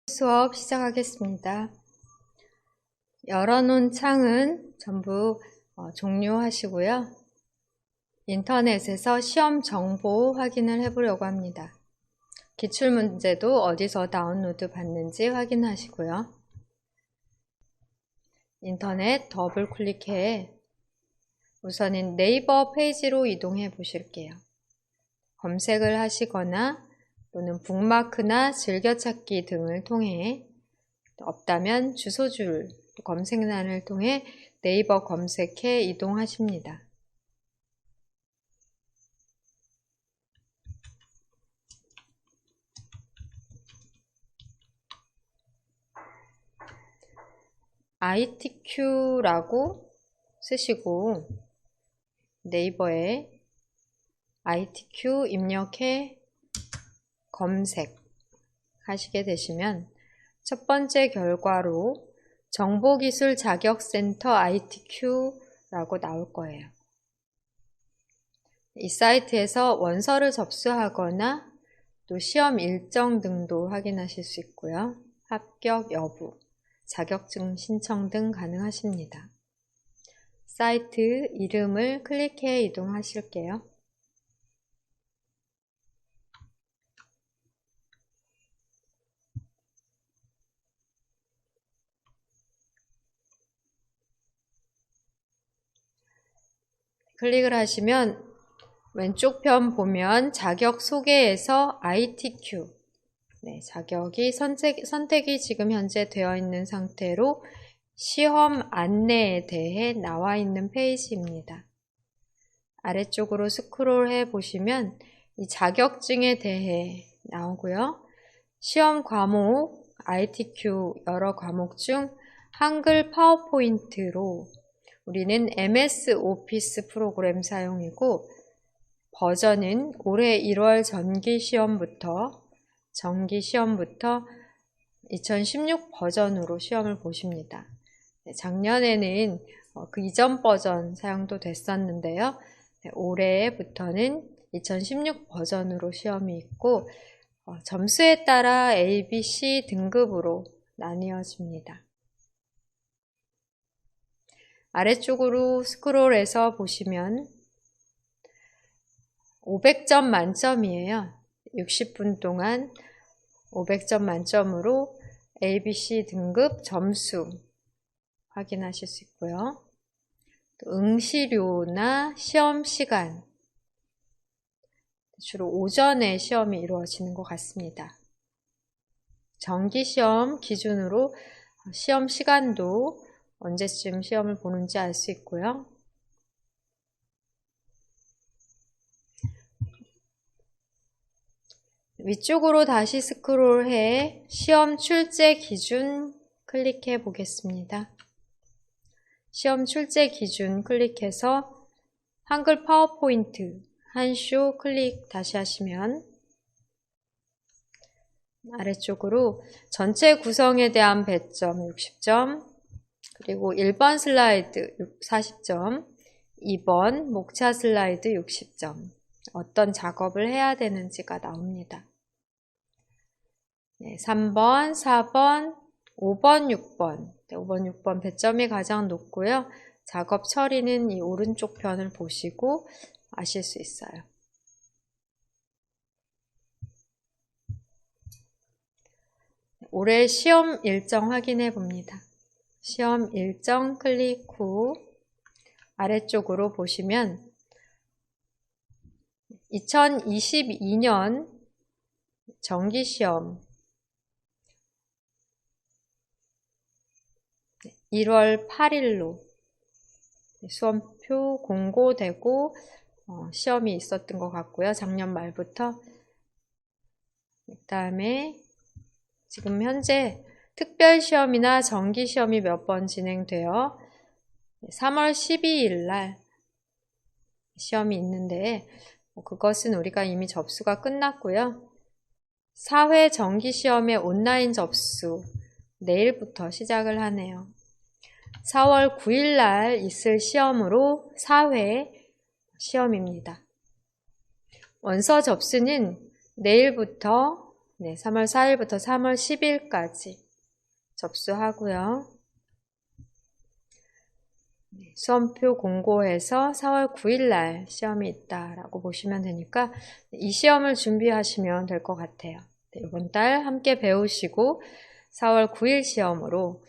수업 시작하겠습니다. 열어놓은 창은 전부 종료하시고요. 인터넷에서 시험 정보 확인을 해보려고 합니다. 기출문제도 어디서 다운로드 받는지 확인하시고요. 인터넷 더블 클릭해 우선은 네이버 페이지로 이동해 보실게요. 검색을 하시거나 또는 북마크나 즐겨찾기 등을 통해, 없다면 주소줄 검색란을 통해 네이버 검색해 이동하십니다. ITQ라고 쓰시고 네이버에 ITQ 입력해 검색하시게 되시면 첫 번째 결과로 정보기술 자격센터 ITQ라고 나올 거예요. 이 사이트에서 원서를 접수하거나 또 시험 일정 등도 확인하실 수 있고요. 합격 여부, 자격증 신청 등 가능하십니다. 사이트 이름을 클릭해 이동하실게요. 클릭을 하시면 왼쪽 편 보면 자격 소개에서 ITQ, 자격이 선택이 지금 현재 되어 있는 상태로 시험 안내에 대해 나와 있는 페이지입니다. 아래쪽으로 스크롤해 보시면 이 자격증에 대해 나오고요. 시험 과목 ITQ 여러 과목 중 한글 파워포인트로 우리는 MS 오피스 프로그램 사용이고, 버전은 올해 1월 정기시험부터 2016 버전으로 시험을 보십니다. 작년에는 그 이전 버전 사용도 됐었는데요. 올해부터는 2016 버전으로 시험이 있고, 점수에 따라 A, B, C 등급으로 나뉘어집니다. 아래쪽으로 스크롤해서 보시면 500점 만점이에요. 60분 동안 500점 만점으로 A, B, C 등급 점수 확인하실 수 있고요. 또 응시료나 시험 시간, 주로 오전에 시험이 이루어지는 것 같습니다. 정기시험 기준으로 시험 시간도 언제쯤 시험을 보는지 알 수 있고요. 위쪽으로 다시 스크롤해 시험 출제 기준 클릭해 보겠습니다. 시험 출제 기준 클릭해서 한글 파워포인트 한쇼 클릭 다시 하시면 아래쪽으로 전체 구성에 대한 배점 60점, 그리고 1번 슬라이드 40점, 2번 목차 슬라이드 60점, 어떤 작업을 해야 되는지가 나옵니다. 3번, 4번, 5번, 6번, 5번, 6번 배점이 가장 높고요. 작업 처리는 이 오른쪽 편을 보시고 아실 수 있어요. 올해 시험 일정 확인해 봅니다. 시험 일정 클릭 후 아래쪽으로 보시면 2022년 정기시험 1월 8일로 수험표 공고되고 시험이 있었던 것 같고요. 작년 말부터. 그 다음에 지금 현재 특별시험이나 정기시험이 몇 번 진행되어 3월 12일 날 시험이 있는데, 그것은 우리가 이미 접수가 끝났고요. 4회 정기시험의 온라인 접수 내일부터 시작을 하네요. 4월 9일 날 있을 시험으로 4회 시험입니다. 원서 접수는 내일부터 네, 3월 4일부터 3월 10일까지 접수하고요. 시험표 공고해서 4월 9일 날 시험이 있다라고 보시면 되니까 이 시험을 준비하시면 될 것 같아요. 네, 이번 달 함께 배우시고 4월 9일 시험으로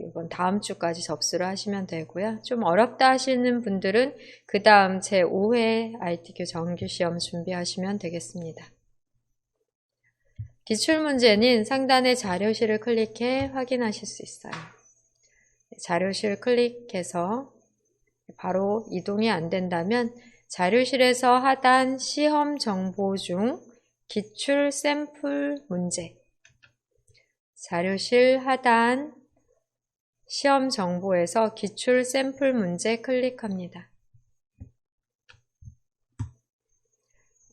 이번 다음 주까지 접수를 하시면 되고요. 좀 어렵다 하시는 분들은 그 다음 제5회 ITQ 정규 시험 준비하시면 되겠습니다. 기출문제는 상단의 자료실을 클릭해 확인하실 수 있어요. 자료실 클릭해서 바로 이동이 안 된다면 자료실에서 하단 시험 정보 중 기출 샘플 문제, 자료실 하단 시험 정보에서 기출 샘플 문제 클릭합니다.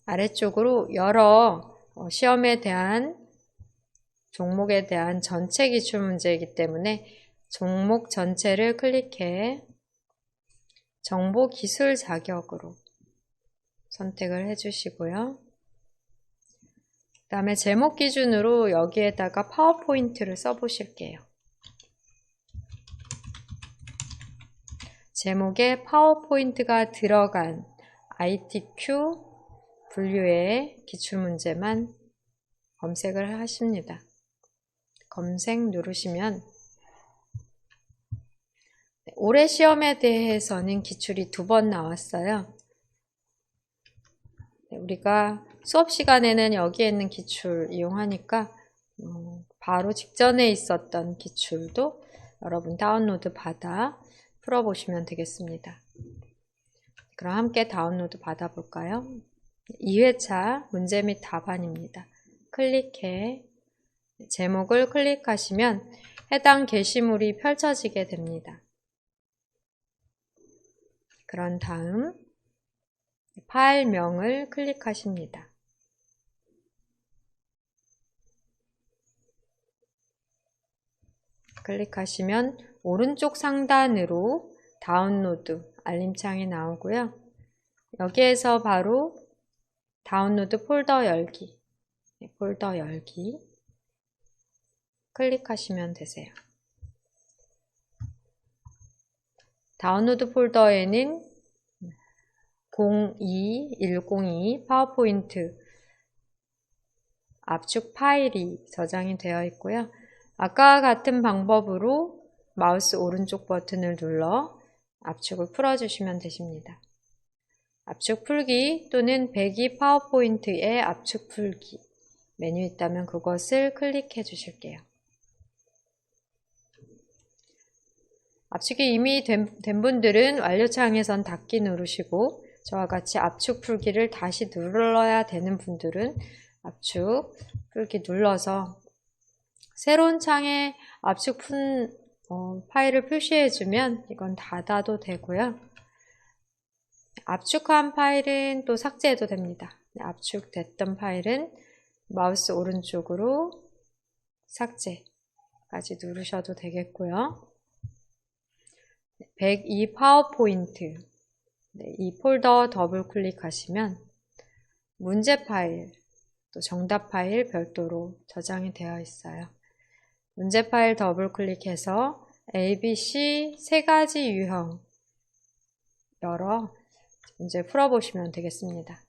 아래쪽으로 여러 시험에 대한 종목에 대한 전체 기출 문제이기 때문에 종목 전체를 클릭해 정보 기술 자격으로 선택을 해주시고요. 그 다음에 제목 기준으로 여기에다가 파워포인트를 써보실게요. 제목에 파워포인트가 들어간 ITQ 분류의 기출문제만 검색을 하십니다. 검색 누르시면 올해 시험에 대해서는 기출이 2번 나왔어요. 우리가 수업 시간에는 여기에 있는 기출 이용하니까 바로 직전에 있었던 기출도 여러분 다운로드 받아 풀어보시면 되겠습니다. 그럼 함께 다운로드 받아볼까요? 2회차 문제 및 답안입니다. 클릭해 제목을 클릭하시면 해당 게시물이 펼쳐지게 됩니다. 그런 다음 파일명을 클릭하십니다. 클릭하시면 오른쪽 상단으로 다운로드 알림창이 나오고요. 여기에서 바로 다운로드 폴더 열기, 폴더 열기 클릭하시면 되세요. 다운로드 폴더에는 02102 파워포인트 압축 파일이 저장이 되어 있고요. 아까와 같은 방법으로 마우스 오른쪽 버튼을 눌러 압축을 풀어주시면 되십니다. 압축 풀기 또는 배기 파워포인트의 압축 풀기 메뉴 있다면 그것을 클릭해 주실게요. 압축이 이미 된 분들은 완료창에선 닫기 누르시고 저와 같이 압축 풀기를 다시 눌러야 되는 분들은 압축 풀기 눌러서 새로운 창에 압축 푼 파일을 표시해주면 이건 닫아도 되고요. 압축한 파일은 또 삭제해도 됩니다. 압축됐던 파일은 마우스 오른쪽으로 삭제까지 누르셔도 되겠고요. 102 파워포인트 이 폴더 더블 클릭하시면 문제 파일 또 정답 파일 별도로 저장이 되어 있어요. 문제 파일 더블 클릭해서 A, B, C 3가지 유형 열어 문제 풀어보시면 되겠습니다.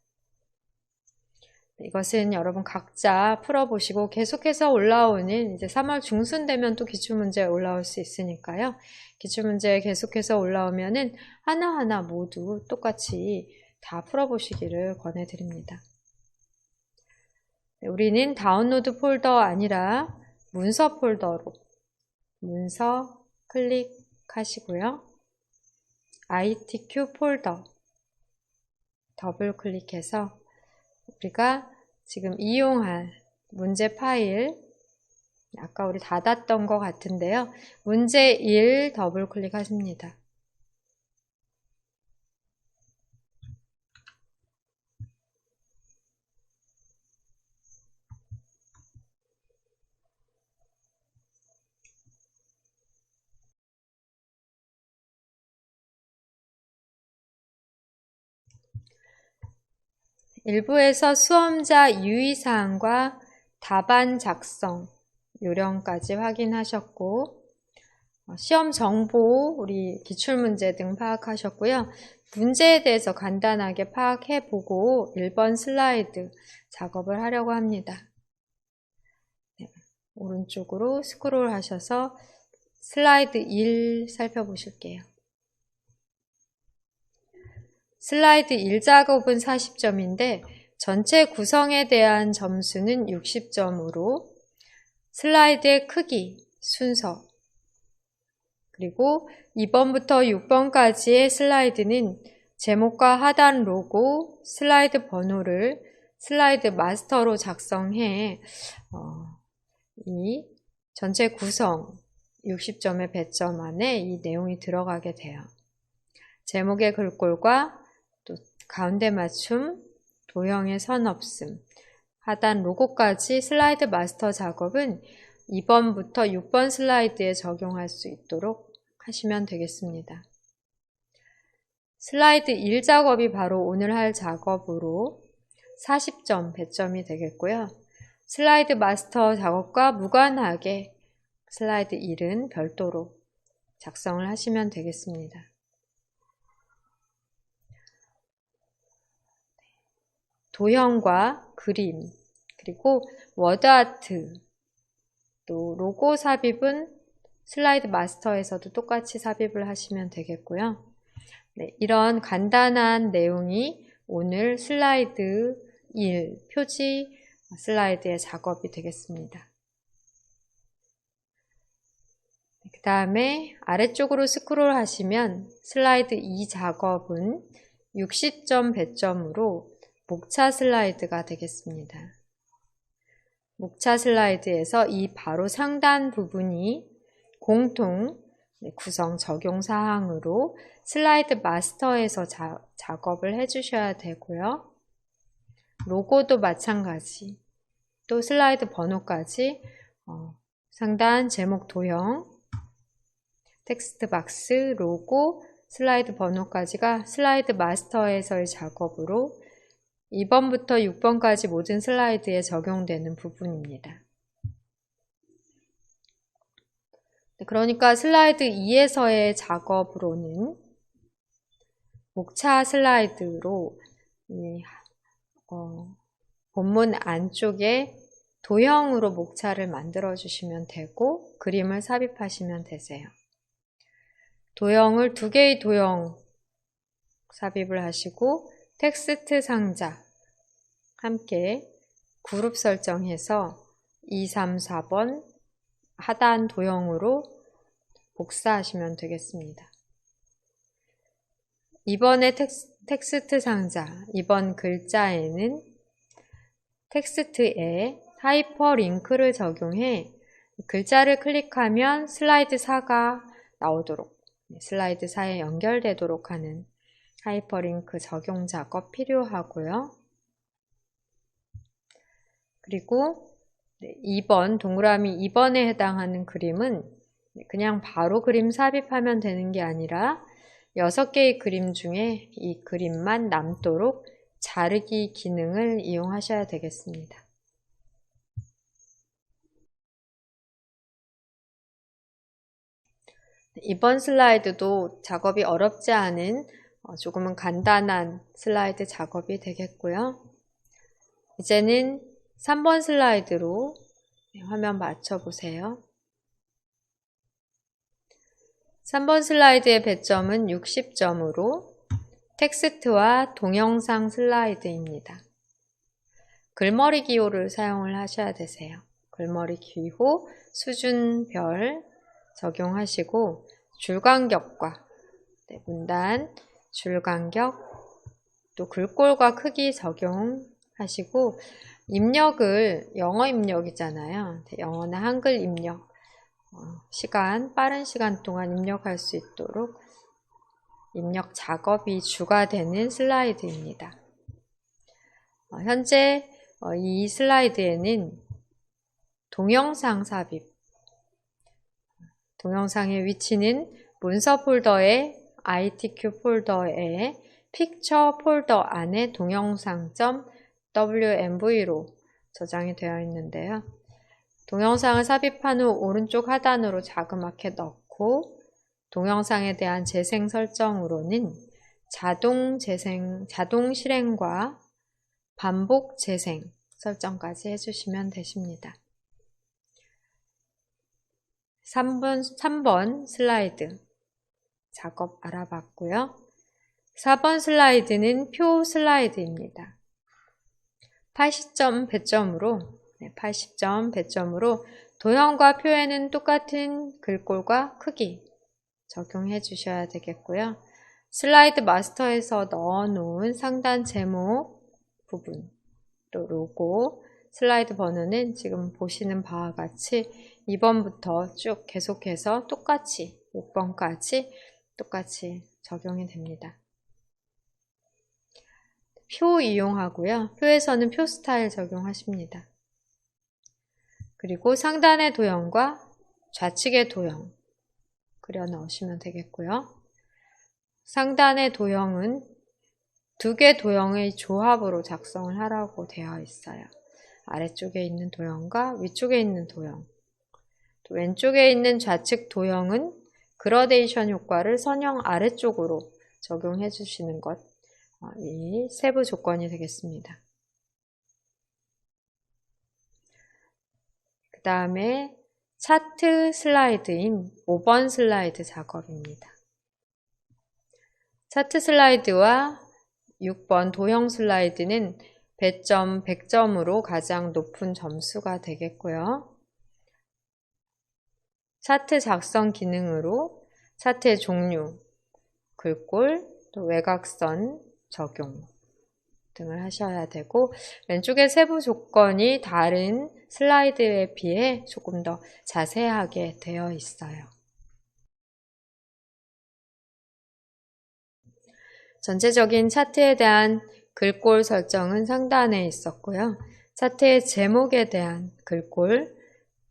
이것은 여러분 각자 풀어보시고 계속해서 올라오는 이제 3월 중순 되면 또 기출문제 올라올 수 있으니까요. 기출문제 계속해서 올라오면은 하나하나 모두 똑같이 다 풀어보시기를 권해드립니다. 우리는 다운로드 폴더 아니라 문서 폴더로 문서 클릭하시고요. ITQ 폴더 더블 클릭해서 우리가 지금 이용할 문제 파일 아까 우리 닫았던 것 같은데요. 문제 1 더블 클릭하십니다. 일부에서 수험자 유의사항과 답안 작성 요령까지 확인하셨고, 시험 정보, 우리 기출문제 등 파악하셨고요. 문제에 대해서 간단하게 파악해보고 1번 슬라이드 작업을 하려고 합니다. 네, 오른쪽으로 스크롤 하셔서 슬라이드 1 살펴보실게요. 슬라이드 1 작업은 40점인데 전체 구성에 대한 점수는 60점으로 슬라이드의 크기, 순서, 그리고 2번부터 6번까지의 슬라이드는 제목과 하단 로고, 슬라이드 번호를 슬라이드 마스터로 작성해 이 전체 구성 60점의 배점 안에 이 내용이 들어가게 돼요. 제목의 글꼴과 또 가운데 맞춤, 도형의 선 없음, 하단 로고까지 슬라이드 마스터 작업은 2번부터 6번 슬라이드에 적용할 수 있도록 하시면 되겠습니다. 슬라이드 1 작업이 바로 오늘 할 작업으로 40점 배점이 되겠고요. 슬라이드 마스터 작업과 무관하게 슬라이드 1은 별도로 작성을 하시면 되겠습니다. 도형과 그림, 그리고 워드아트, 또 로고 삽입은 슬라이드 마스터에서도 똑같이 삽입을 하시면 되겠고요. 네, 이런 간단한 내용이 오늘 슬라이드 1 표지 슬라이드의 작업이 되겠습니다. 그 다음에 아래쪽으로 스크롤 하시면 슬라이드 2 작업은 60점 배점으로 목차 슬라이드가 되겠습니다. 목차 슬라이드에서 이 바로 상단 부분이 공통 구성 적용 사항으로 슬라이드 마스터에서 작업을 해주셔야 되고요. 로고도 마찬가지, 또 슬라이드 번호까지 상단 제목 도형, 텍스트 박스, 로고, 슬라이드 번호까지가 슬라이드 마스터에서의 작업으로 2번부터 6번까지 모든 슬라이드에 적용되는 부분입니다. 그러니까 슬라이드 2에서의 작업으로는 목차 슬라이드로 본문 안쪽에 도형으로 목차를 만들어 주시면 되고 그림을 삽입하시면 되세요. 도형을 2개의 도형 삽입을 하시고 텍스트 상자 함께 그룹 설정해서 2, 3, 4번 하단 도형으로 복사하시면 되겠습니다. 이번에 텍스트 상자, 이번 글자에는 텍스트에 하이퍼링크를 적용해 글자를 클릭하면 슬라이드 4가 나오도록, 슬라이드 4에 연결되도록 하는 하이퍼링크 적용 작업 필요하고요. 그리고 2번, 동그라미 2번에 해당하는 그림은 그냥 바로 그림 삽입하면 되는 게 아니라 6개의 그림 중에 이 그림만 남도록 자르기 기능을 이용하셔야 되겠습니다. 이번 슬라이드도 작업이 어렵지 않은 조금은 간단한 슬라이드 작업이 되겠고요. 이제는 3번 슬라이드로 화면 맞춰보세요. 3번 슬라이드의 배점은 60점으로 텍스트와 동영상 슬라이드입니다. 글머리 기호를 사용을 하셔야 되세요. 글머리 기호 수준별 적용하시고 줄간격과 문단, 줄간격, 또 글꼴과 크기 적용하시고 입력을 영어 입력이잖아요. 영어나 한글 입력, 빠른 시간 동안 입력할 수 있도록 입력 작업이 주가 되는 슬라이드입니다. 현재 이 슬라이드에는 동영상 삽입, 동영상의 위치는 문서 폴더의 ITQ 폴더의 픽처 폴더 안에 동영상.wmv로 저장이 되어 있는데요. 동영상을 삽입한 후 오른쪽 하단으로 자그맣게 넣고 동영상에 대한 재생 설정으로는 자동 실행과 반복 재생 설정까지 해주시면 되십니다. 3번 슬라이드 작업 알아봤고요. 4번 슬라이드는 표 슬라이드입니다. 80점 배점으로 도형과 표에는 똑같은 글꼴과 크기 적용해 주셔야 되겠고요. 슬라이드 마스터에서 넣어놓은 상단 제목 부분, 또 로고, 슬라이드 번호는 지금 보시는 바와 같이 2번부터 쭉 계속해서 똑같이 6번까지 똑같이 적용이 됩니다. 표 이용하고요. 표에서는 표 스타일 적용하십니다. 그리고 상단의 도형과 좌측의 도형 그려 넣으시면 되겠고요. 상단의 도형은 두 개 도형의 조합으로 작성을 하라고 되어 있어요. 아래쪽에 있는 도형과 위쪽에 있는 도형. 또 왼쪽에 있는 좌측 도형은 그라데이션 효과를 선형 아래쪽으로 적용해 주시는 것, 이 세부 조건이 되겠습니다. 그 다음에 차트 슬라이드인 5번 슬라이드 작업입니다. 차트 슬라이드와 6번 도형 슬라이드는 배점 100점으로 가장 높은 점수가 되겠고요. 차트 작성 기능으로 차트의 종류, 글꼴, 또 외곽선 적용 등을 하셔야 되고 왼쪽의 세부 조건이 다른 슬라이드에 비해 조금 더 자세하게 되어 있어요. 전체적인 차트에 대한 글꼴 설정은 상단에 있었고요. 차트의 제목에 대한 글꼴,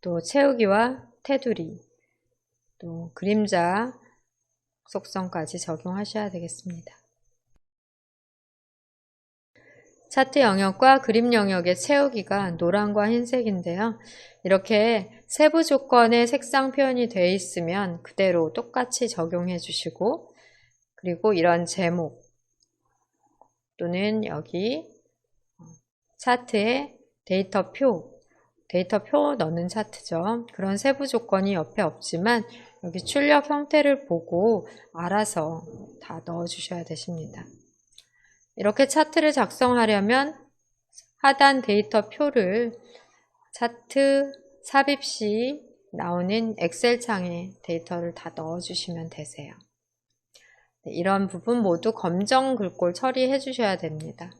또 채우기와 테두리, 또 그림자 속성까지 적용하셔야 되겠습니다. 차트 영역과 그림 영역의 채우기가 노란과 흰색인데요. 이렇게 세부 조건의 색상 표현이 되어 있으면 그대로 똑같이 적용해 주시고 그리고 이런 제목 또는 여기 차트에 데이터 표 넣는 차트죠. 그런 세부 조건이 옆에 없지만 여기 출력 형태를 보고 알아서 다 넣어주셔야 되십니다. 이렇게 차트를 작성하려면 하단 데이터 표를 차트 삽입 시 나오는 엑셀 창에 데이터를 다 넣어주시면 되세요. 이런 부분 모두 검정 글꼴 처리해 주셔야 됩니다.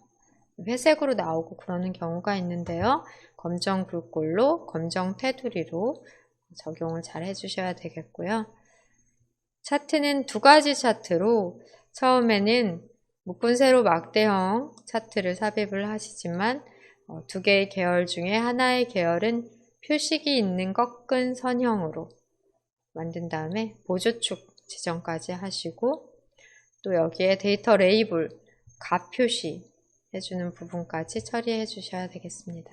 회색으로 나오고 그러는 경우가 있는데요. 검정 글꼴로 검정 테두리로 적용을 잘 해주셔야 되겠고요. 차트는 두 가지 차트로 처음에는 묶은 세로 막대형 차트를 삽입을 하시지만 두 개의 계열 중에 하나의 계열은 표식이 있는 꺾은 선형으로 만든 다음에 보조축 지정까지 하시고 또 여기에 데이터 레이블, 값 표시 해주는 부분까지 처리해 주셔야 되겠습니다.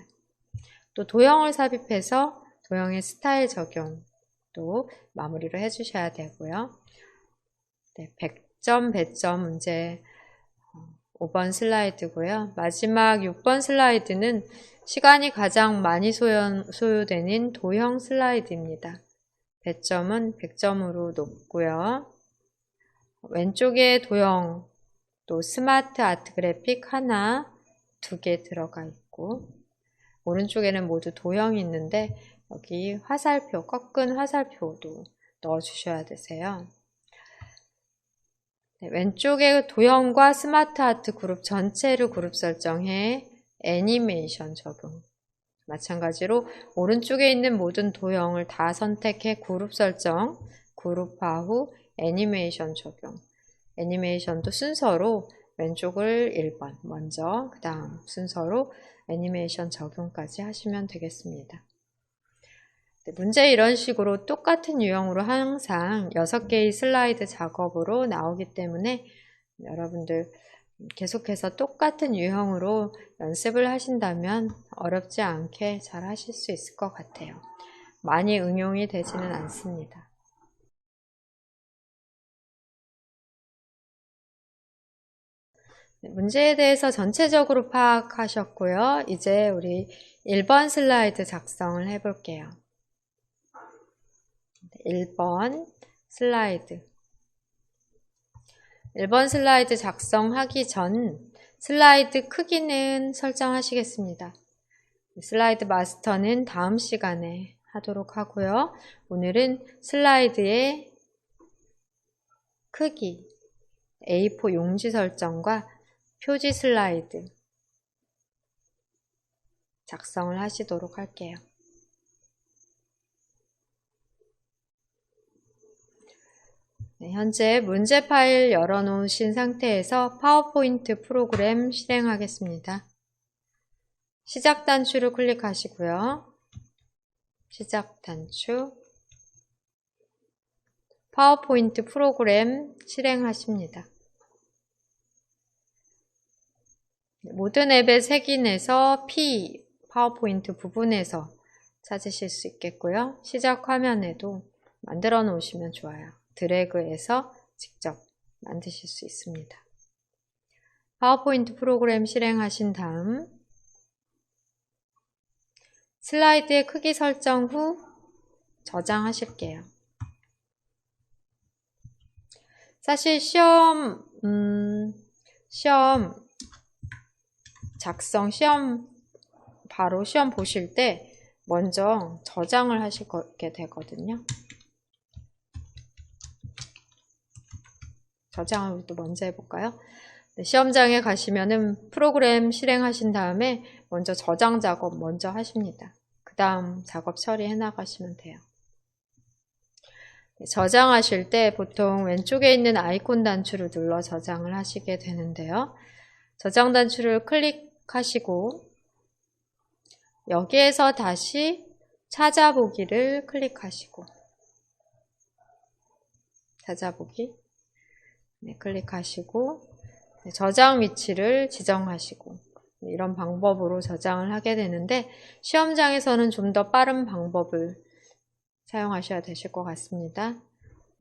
또 도형을 삽입해서 도형의 스타일 적용도 마무리를 해 주셔야 되고요. 네, 100점 배점 문제 5번 슬라이드고요. 마지막 6번 슬라이드는 시간이 가장 많이 소요되는 도형 슬라이드입니다. 배점은 100점으로 높고요. 왼쪽에 도형, 또 스마트 아트 그래픽 하나, 두 개 들어가 있고 오른쪽에는 모두 도형이 있는데 여기 화살표, 꺾은 화살표도 넣어주셔야 되세요. 네, 왼쪽에 도형과 스마트 아트 그룹 전체를 그룹 설정해 애니메이션 적용. 마찬가지로 오른쪽에 있는 모든 도형을 다 선택해 그룹 설정, 그룹화 후 애니메이션 적용. 애니메이션도 순서로 왼쪽을 1번 먼저 그 다음 순서로 애니메이션 적용까지 하시면 되겠습니다. 네, 문제 이런 식으로 똑같은 유형으로 항상 6개의 슬라이드 작업으로 나오기 때문에 여러분들 계속해서 똑같은 유형으로 연습을 하신다면 어렵지 않게 잘 하실 수 있을 것 같아요. 많이 응용이 되지는 않습니다. 문제에 대해서 전체적으로 파악하셨고요. 이제 우리 1번 슬라이드 작성을 해볼게요. 1번 슬라이드. 1번 슬라이드 작성하기 전 슬라이드 크기는 설정하시겠습니다. 슬라이드 마스터는 다음 시간에 하도록 하고요. 오늘은 슬라이드의 크기, A4 용지 설정과 표지 슬라이드 작성을 하시도록 할게요. 네, 현재 문제 파일 열어놓으신 상태에서 파워포인트 프로그램 실행하겠습니다. 시작 단추를 클릭하시고요. 시작 단추, 파워포인트 프로그램 실행하십니다. 모든 앱의 색인에서 P, 파워포인트 부분에서 찾으실 수 있겠고요. 시작 화면에도 만들어 놓으시면 좋아요. 드래그해서 직접 만드실 수 있습니다. 파워포인트 프로그램 실행하신 다음 슬라이드의 크기 설정 후 저장하실게요. 사실 시험 바로 시험 보실 때 먼저 저장을 하시게 되거든요. 저장을 또 먼저 해볼까요? 네, 시험장에 가시면은 프로그램 실행하신 다음에 먼저 저장 작업 먼저 하십니다. 그 다음 작업 처리해 나가시면 돼요. 네, 저장하실 때 보통 왼쪽에 있는 아이콘 단추를 눌러 저장을 하시게 되는데요. 저장 단추를 클릭하시고 여기에서 다시 찾아보기를 클릭하시고 찾아보기 네, 클릭하시고 네, 저장 위치를 지정하시고 네, 이런 방법으로 저장을 하게 되는데 시험장에서는 좀 더 빠른 방법을 사용하셔야 되실 것 같습니다.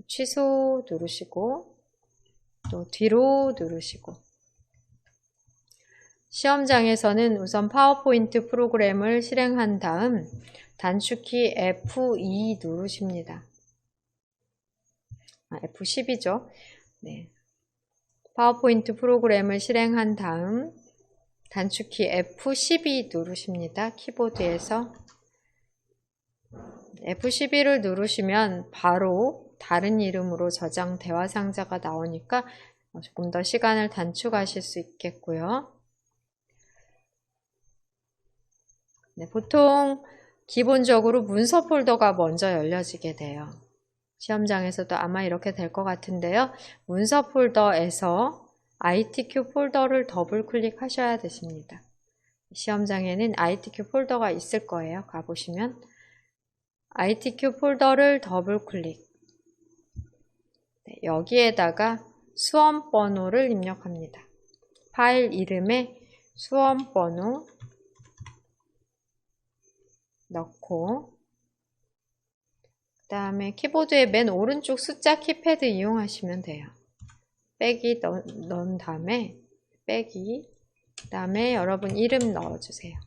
취소 누르시고 또 뒤로 누르시고 시험장에서는 우선 파워포인트 프로그램을 실행한 다음 단축키 F2 누르십니다. F10이죠. 네. 파워포인트 프로그램을 실행한 다음 단축키 F12 누르십니다. 키보드에서 F12를 누르시면 바로 다른 이름으로 저장 대화 상자가 나오니까 조금 더 시간을 단축하실 수 있겠고요. 네, 보통 기본적으로 문서 폴더가 먼저 열려지게 돼요. 시험장에서도 아마 이렇게 될 것 같은데요. 문서 폴더에서 ITQ 폴더를 더블 클릭하셔야 되십니다. 시험장에는 ITQ 폴더가 있을 거예요. 가보시면 ITQ 폴더를 더블 클릭. 네, 여기에다가 수험 번호를 입력합니다. 파일 이름에 수험 번호 넣고 그 다음에 키보드의 맨 오른쪽 숫자 키패드 이용하시면 돼요. 빼기 넣은 다음에 빼기 그 다음에 여러분 이름 넣어주세요.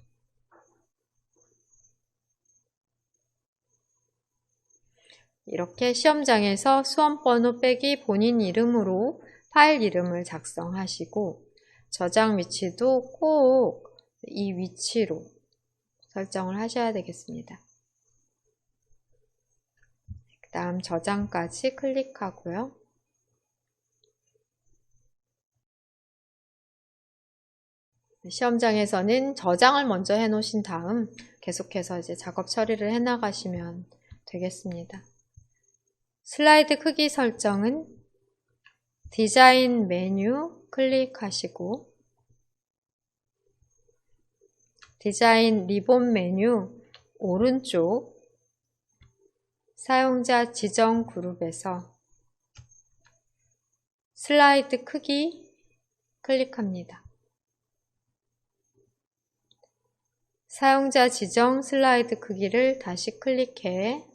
이렇게 시험장에서 수험번호 빼기 본인 이름으로 파일 이름을 작성하시고 저장 위치도 꼭 이 위치로 설정을 하셔야 되겠습니다. 그 다음 저장까지 클릭하고요. 시험장에서는 저장을 먼저 해 놓으신 다음 계속해서 이제 작업 처리를 해 나가시면 되겠습니다. 슬라이드 크기 설정은 디자인 메뉴 클릭하시고 디자인 리본 메뉴 오른쪽 사용자 지정 그룹에서 슬라이드 크기 클릭합니다. 사용자 지정 슬라이드 크기를 다시 클릭해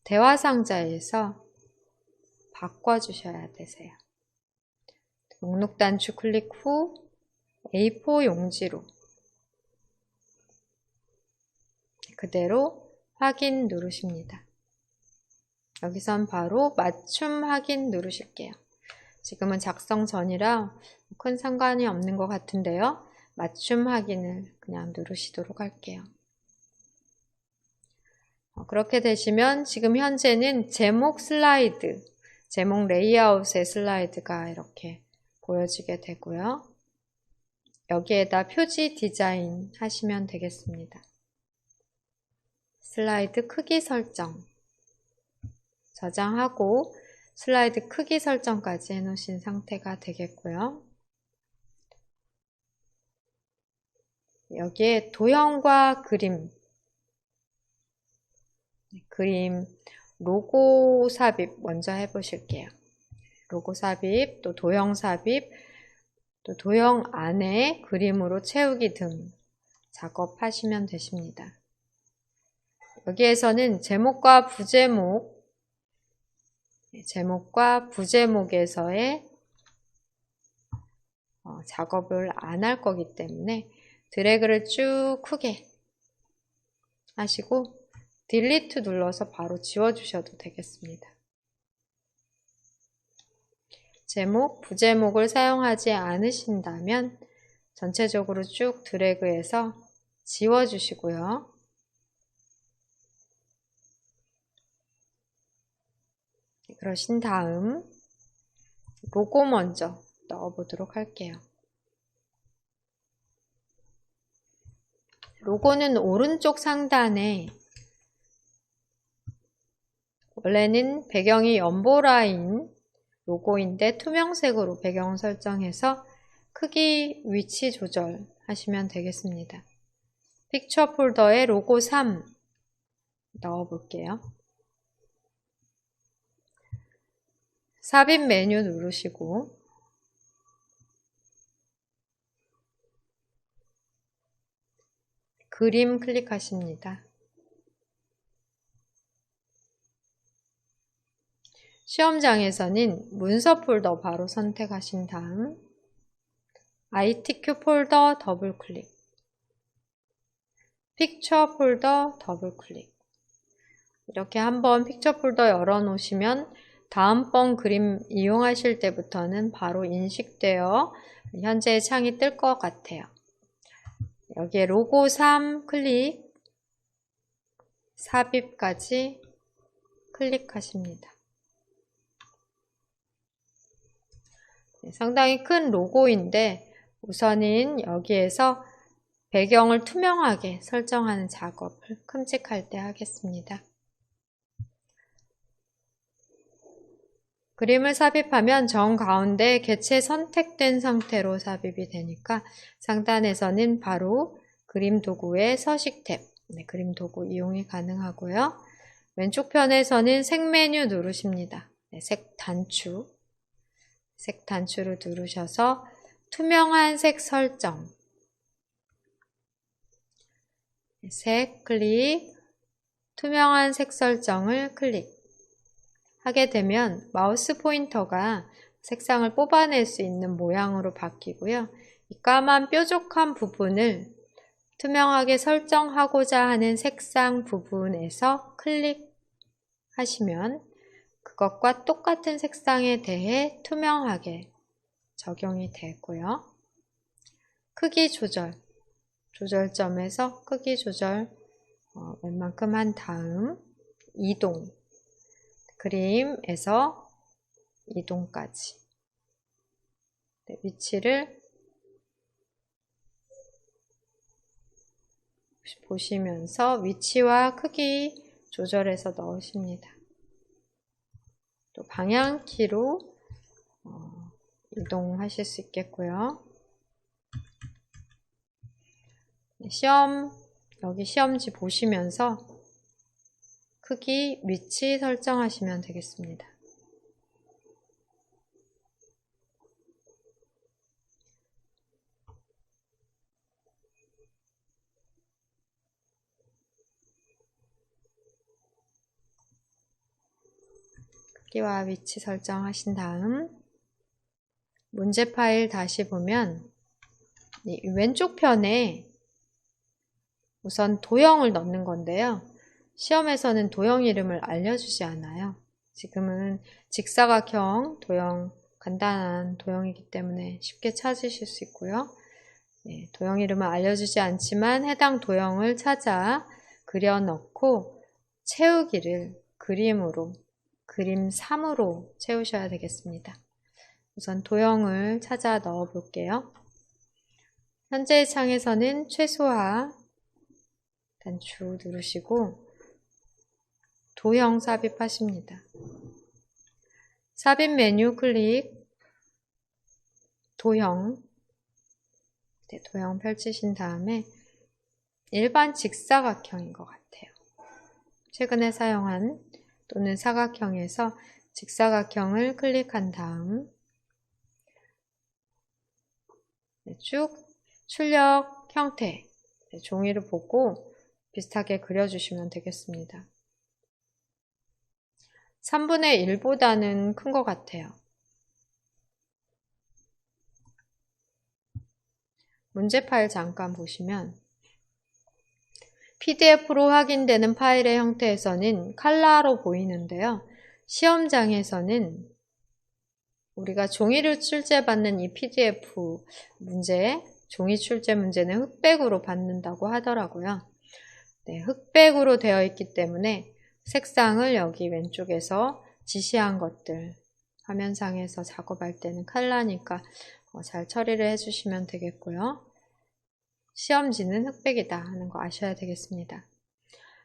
대화 상자에서 바꿔주셔야 되세요. 목록 단추 클릭 후 A4 용지로 그대로 확인 누르십니다. 여기선 바로 맞춤 확인 누르실게요. 지금은 작성 전이라 큰 상관이 없는 것 같은데요. 맞춤 확인을 그냥 누르시도록 할게요. 그렇게 되시면 지금 현재는 제목 슬라이드, 제목 레이아웃의 슬라이드가 이렇게 보여지게 되고요. 여기에다 표지 디자인 하시면 되겠습니다. 슬라이드 크기 설정 저장하고 슬라이드 크기 설정까지 해놓으신 상태가 되겠고요. 여기에 도형과 그림 로고 삽입 먼저 해보실게요. 로고 삽입, 또 도형 삽입, 또 도형 안에 그림으로 채우기 등 작업하시면 되십니다. 여기에서는 제목과 부제목에서의 작업을 안 할 거기 때문에 드래그를 쭉 크게 하시고 딜리트 눌러서 바로 지워주셔도 되겠습니다. 제목, 부제목을 사용하지 않으신다면 전체적으로 쭉 드래그해서 지워주시고요. 그러신 다음 로고 먼저 넣어보도록 할게요. 로고는 오른쪽 상단에 원래는 배경이 연보라인 로고인데 투명색으로 배경 설정해서 크기 위치 조절하시면 되겠습니다. 픽처 폴더에 로고 3 넣어볼게요. 삽입 메뉴 누르시고 그림 클릭하십니다. 시험장에서는 문서 폴더 바로 선택하신 다음 ITQ 폴더 더블 클릭, 픽처 폴더 더블 클릭. 이렇게 한번 픽처 폴더 열어 놓으시면 다음번 그림 이용하실 때부터는 바로 인식되어 현재의 창이 뜰 것 같아요. 여기에 로고 3 클릭, 삽입까지 클릭하십니다. 상당히 큰 로고인데 우선은 여기에서 배경을 투명하게 설정하는 작업을 큼직할 때 하겠습니다. 그림을 삽입하면 정가운데 개체 선택된 상태로 삽입이 되니까 상단에서는 바로 그림 도구의 서식 탭, 그림 도구 이용이 가능하고요. 왼쪽 편에서는 색 메뉴 누르십니다. 색 단추를 누르셔서 투명한 색 설정, 색 클릭, 투명한 색 설정을 클릭 하게 되면 마우스 포인터가 색상을 뽑아낼 수 있는 모양으로 바뀌고요. 이 까만 뾰족한 부분을 투명하게 설정하고자 하는 색상 부분에서 클릭하시면 그것과 똑같은 색상에 대해 투명하게 적용이 되고요. 크기 조절점에서 크기 조절 웬만큼 한 다음 이동, 그림에서 이동까지 위치를 보시면서 위치와 크기 조절해서 넣으십니다. 또 방향키로 이동하실 수 있겠고요. 여기 시험지 보시면서 크기, 위치 설정하시면 되겠습니다. 크기와 위치 설정하신 다음 문제 파일 다시 보면 이 왼쪽 편에 우선 도형을 넣는 건데요. 시험에서는 도형 이름을 알려주지 않아요. 지금은 직사각형 도형, 간단한 도형이기 때문에 쉽게 찾으실 수 있고요. 네, 도형 이름은 알려주지 않지만 해당 도형을 찾아 그려 넣고 채우기를 그림으로, 그림 3으로 채우셔야 되겠습니다. 우선 도형을 찾아 넣어 볼게요. 현재의 창에서는 최소화 단추 누르시고 도형 삽입하십니다. 삽입 메뉴 클릭, 도형, 네, 도형 펼치신 다음에 일반 직사각형인 것 같아요. 최근에 사용한 또는 사각형에서 직사각형을 클릭한 다음 네, 쭉 출력 형태, 네, 종이를 보고 비슷하게 그려주시면 되겠습니다. 3분의 1보다는 큰 것 같아요. 문제 파일 잠깐 보시면 PDF로 확인되는 파일의 형태에서는 칼라로 보이는데요. 시험장에서는 우리가 종이를 출제받는 이 PDF 문제, 종이 출제 문제는 흑백으로 받는다고 하더라고요. 네, 흑백으로 되어 있기 때문에 색상을 여기 왼쪽에서 지시한 것들, 화면상에서 작업할 때는 칼라니까 잘 처리를 해주시면 되겠고요. 시험지는 흑백이다 하는 거 아셔야 되겠습니다.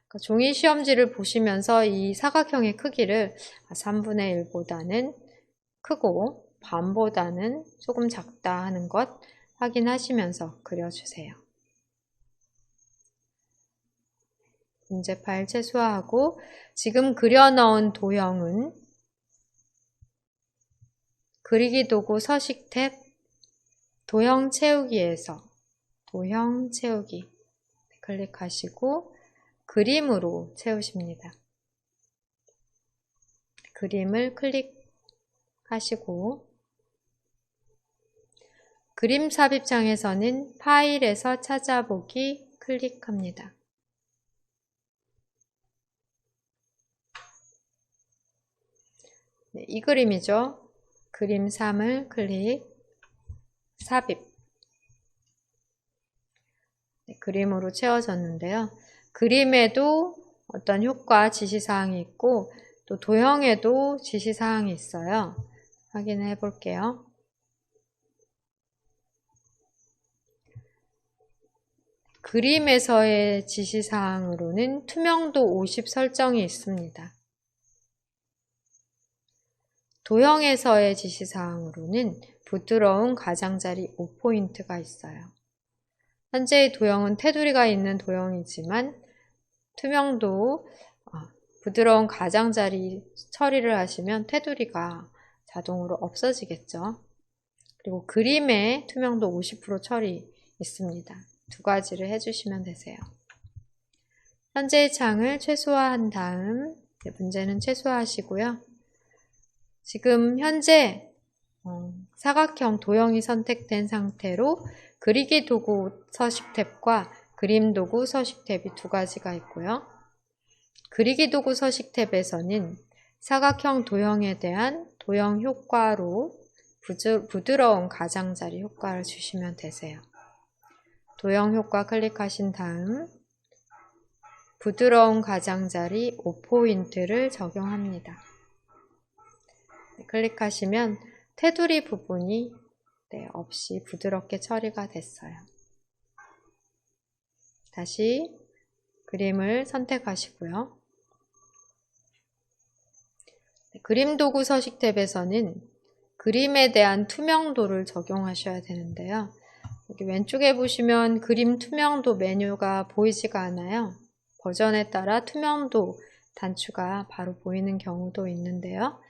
그러니까 종이 시험지를 보시면서 이 사각형의 크기를 3분의 1보다는 크고 반보다는 조금 작다 하는 것 확인하시면서 그려주세요. 문제 파일 최소화하고 지금 그려넣은 도형은 그리기 도구 서식 탭 도형 채우기에서 도형 채우기 클릭하시고 그림으로 채우십니다. 그림을 클릭하시고 그림 삽입창에서는 파일에서 찾아보기 클릭합니다. 네, 이 그림이죠. 그림 3을 클릭, 삽입. 네, 그림으로 채워졌는데요. 그림에도 어떤 효과 지시사항이 있고 또 도형에도 지시사항이 있어요. 확인해 볼게요. 그림에서의 지시사항으로는 투명도 50 설정이 있습니다. 도형에서의 지시사항으로는 부드러운 가장자리 5포인트가 있어요. 현재의 도형은 테두리가 있는 도형이지만 투명도, 부드러운 가장자리 처리를 하시면 테두리가 자동으로 없어지겠죠. 그리고 그림에 투명도 50% 처리 있습니다. 두 가지를 해주시면 되세요. 현재의 창을 최소화한 다음 문제는 최소화하시고요. 지금 현재 사각형 도형이 선택된 상태로 그리기 도구 서식 탭과 그림 도구 서식 탭이 두 가지가 있고요. 그리기 도구 서식 탭에서는 사각형 도형에 대한 도형 효과로 부드러운 가장자리 효과를 주시면 되세요. 도형 효과 클릭하신 다음 부드러운 가장자리 5포인트를 적용합니다. 클릭하시면 테두리 부분이 없이 부드럽게 처리가 됐어요. 다시 그림을 선택하시고요. 그림 도구 서식 탭에서는 그림에 대한 투명도를 적용하셔야 되는데요. 여기 왼쪽에 보시면 그림 투명도 메뉴가 보이지가 않아요. 버전에 따라 투명도 단추가 바로 보이는 경우도 있는데요.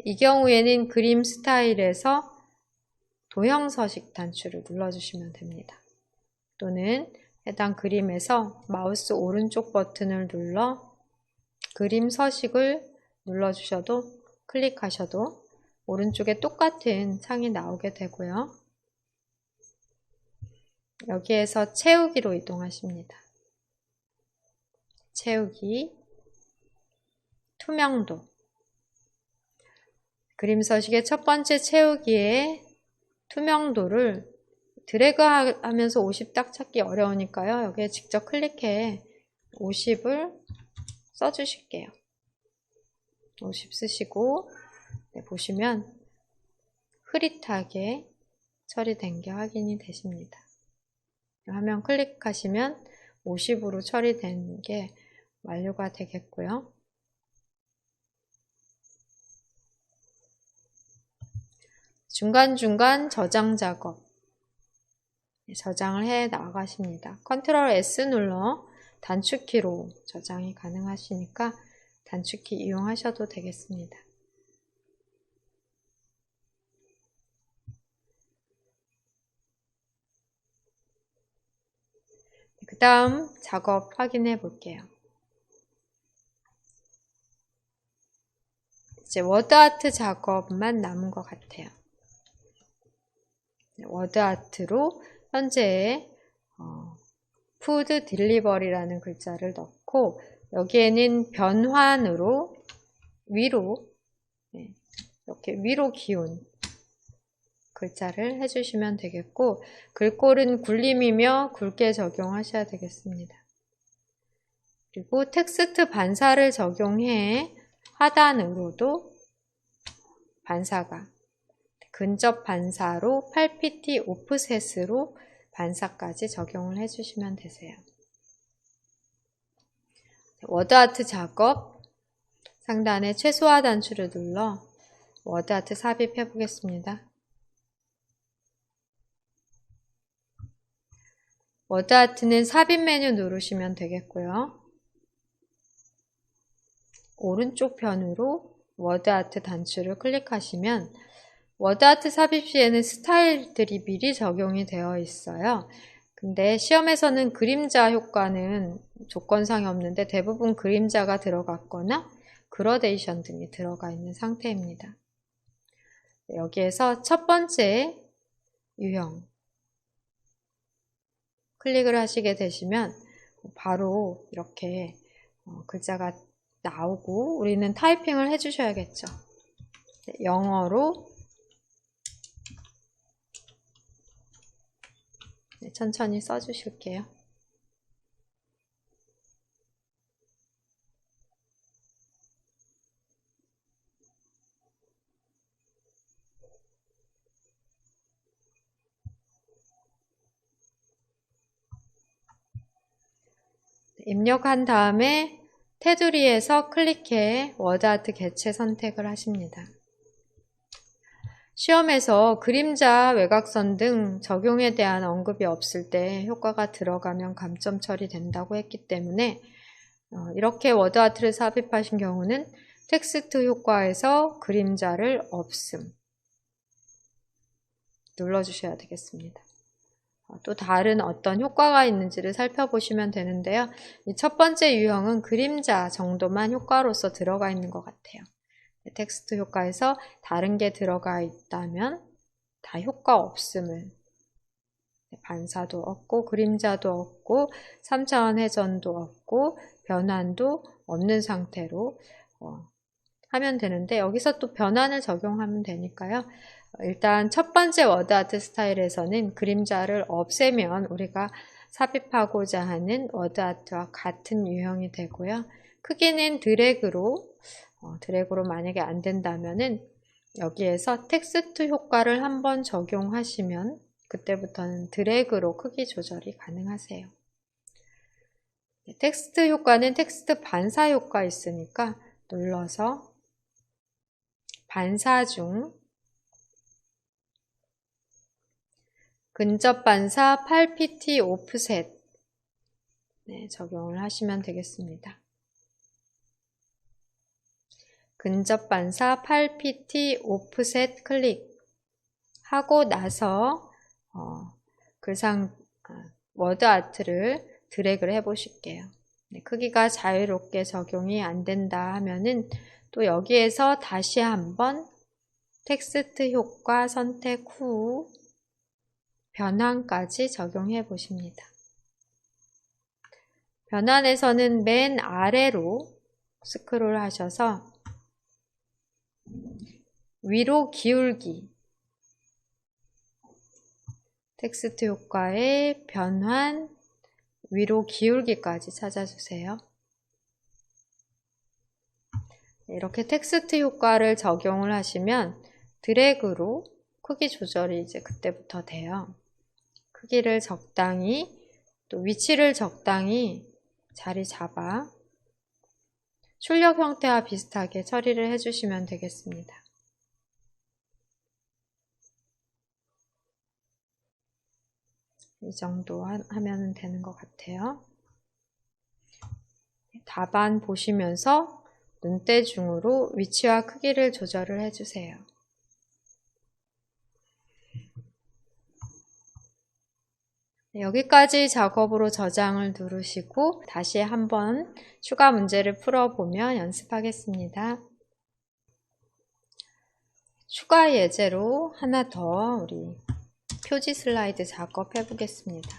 이 경우에는 그림 스타일에서 도형 서식 단추를 눌러주시면 됩니다. 또는 해당 그림에서 마우스 오른쪽 버튼을 눌러 그림 서식을 눌러주셔도 클릭하셔도 오른쪽에 똑같은 창이 나오게 되고요. 여기에서 채우기로 이동하십니다. 채우기, 투명도. 그림 서식의 첫 번째 채우기에 투명도를 드래그 하면서 50 딱 찾기 어려우니까요. 여기에 직접 클릭해 50을 써주실게요. 50 쓰시고 보시면 흐릿하게 처리된 게 확인이 되십니다. 화면 클릭하시면 50으로 처리된 게 완료가 되겠고요. 중간중간 저장 작업, 저장을 해 나가십니다. 컨트롤 S 눌러 단축키로 저장이 가능하시니까 단축키 이용하셔도 되겠습니다. 그 다음 작업 확인해 볼게요. 이제 워드아트 작업만 남은 것 같아요. 워드아트로 현재 푸드 딜리버리라는 글자를 넣고 여기에는 변환으로 위로 이렇게 위로 기운 글자를 해주시면 되겠고 글꼴은 굴림이며 굵게 적용하셔야 되겠습니다. 그리고 텍스트 반사를 적용해 하단으로도 반사가 근접 반사로 8pt 오프셋으로 반사까지 적용을 해주시면 되세요. 워드아트 작업 상단에 최소화 단추를 눌러 워드아트 삽입해 보겠습니다. 워드아트는 삽입 메뉴 누르시면 되겠고요. 오른쪽 편으로 워드아트 단추를 클릭하시면 워드아트 삽입 시에는 스타일들이 미리 적용이 되어 있어요. 근데 시험에서는 그림자 효과는 조건상이 없는데 대부분 그림자가 들어갔거나 그라데이션 등이 들어가 있는 상태입니다. 여기에서 첫 번째 유형 클릭을 하시게 되시면 바로 이렇게 글자가 나오고 우리는 타이핑을 해주셔야겠죠. 영어로 천천히 써주실게요. 입력한 다음에 테두리에서 클릭해 워드아트 개체 선택을 하십니다. 시험에서 그림자, 외곽선 등 적용에 대한 언급이 없을 때 효과가 들어가면 감점 처리된다고 했기 때문에 이렇게 워드아트를 삽입하신 경우는 텍스트 효과에서 그림자를 없음 눌러주셔야 되겠습니다. 또 다른 어떤 효과가 있는지를 살펴보시면 되는데요. 이 첫 번째 유형은 그림자 정도만 효과로서 들어가 있는 것 같아요. 텍스트 효과에서 다른 게 들어가 있다면 다 효과 없음을 반사도 없고 그림자도 없고 3차원 회전도 없고 변환도 없는 상태로 하면 되는데 여기서 또 변환을 적용하면 되니까요. 일단 첫 번째 워드아트 스타일에서는 그림자를 없애면 우리가 삽입하고자 하는 워드아트와 같은 유형이 되고요. 크기는 드래그로 만약에 안 된다면은 여기에서 텍스트 효과를 한번 적용하시면 그때부터는 드래그로 크기 조절이 가능하세요. 텍스트 효과는 텍스트 반사 효과 있으니까 눌러서 반사 중 근접 반사 8pt 오프셋 적용을 하시면 되겠습니다. 근접 반사 8pt 오프셋 클릭하고 나서 워드아트를 드래그를 해보실게요. 크기가 자유롭게 적용이 안 된다 하면은 또 여기에서 다시 한번 텍스트 효과 선택 후 변환까지 적용해 보십니다. 변환에서는 맨 아래로 스크롤 하셔서 위로 기울기, 텍스트 효과의 변환, 위로 기울기까지 찾아주세요. 이렇게 텍스트 효과를 적용을 하시면 드래그로 크기 조절이 이제 그때부터 돼요. 크기를 적당히, 또 위치를 적당히 자리 잡아 출력 형태와 비슷하게 처리를 해주시면 되겠습니다. 이 정도 하면 되는 것 같아요. 답안 보시면서 눈대중으로 위치와 크기를 조절을 해주세요. 여기까지 작업으로 저장을 누르시고 다시 한번 추가 문제를 풀어보며 연습하겠습니다. 추가 예제로 하나 더 우리 표지 슬라이드 작업해 보겠습니다.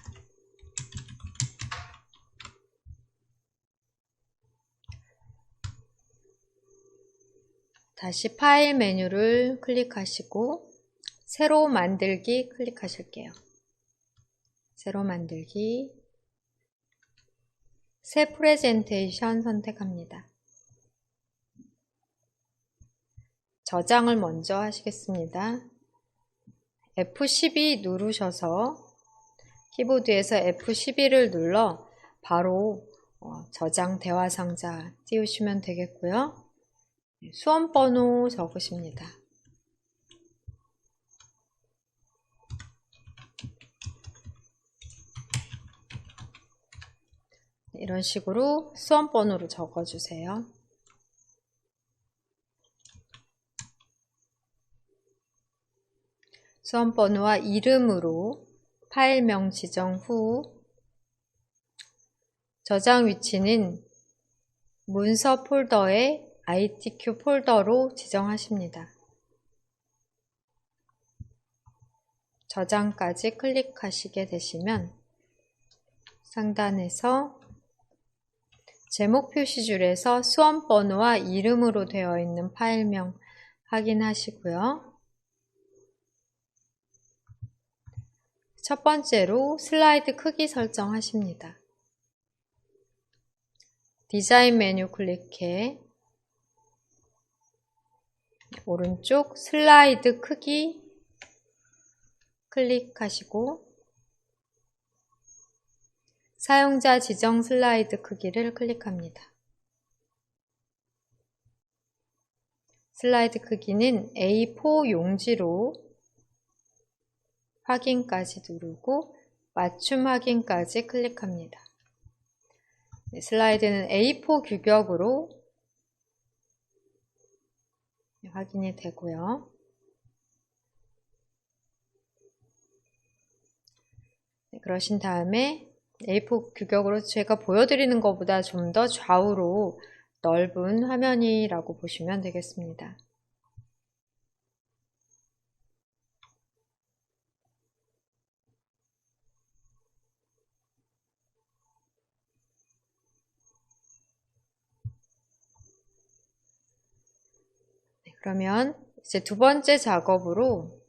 다시 파일 메뉴를 클릭하시고 새로 만들기 클릭하실게요. 새로 만들기, 새 프레젠테이션 선택합니다. 저장을 먼저 하시겠습니다. F12 누르셔서 키보드에서 F12를 눌러 바로 저장 대화 상자 띄우시면 되겠고요. 수험번호 적으십니다. 이런 식으로 수험번호를 적어주세요. 수험번호와 이름으로 파일명 지정 후 저장 위치는 문서 폴더의 ITQ 폴더로 지정하십니다. 저장까지 클릭하시게 되시면 상단에서 제목 표시줄에서 수험번호와 이름으로 되어 있는 파일명 확인하시고요. 첫 번째로 슬라이드 크기 설정하십니다. 디자인 메뉴 클릭해 오른쪽 슬라이드 크기 클릭하시고 사용자 지정 슬라이드 크기를 클릭합니다. 슬라이드 크기는 A4 용지로 확인까지 누르고 맞춤 확인까지 클릭합니다. 슬라이드는 A4 규격으로 확인이 되고요. 그러신 다음에 A4 규격으로 제가 보여드리는 것보다 좀 더 좌우로 넓은 화면이라고 보시면 되겠습니다. 그러면 이제 두 번째 작업으로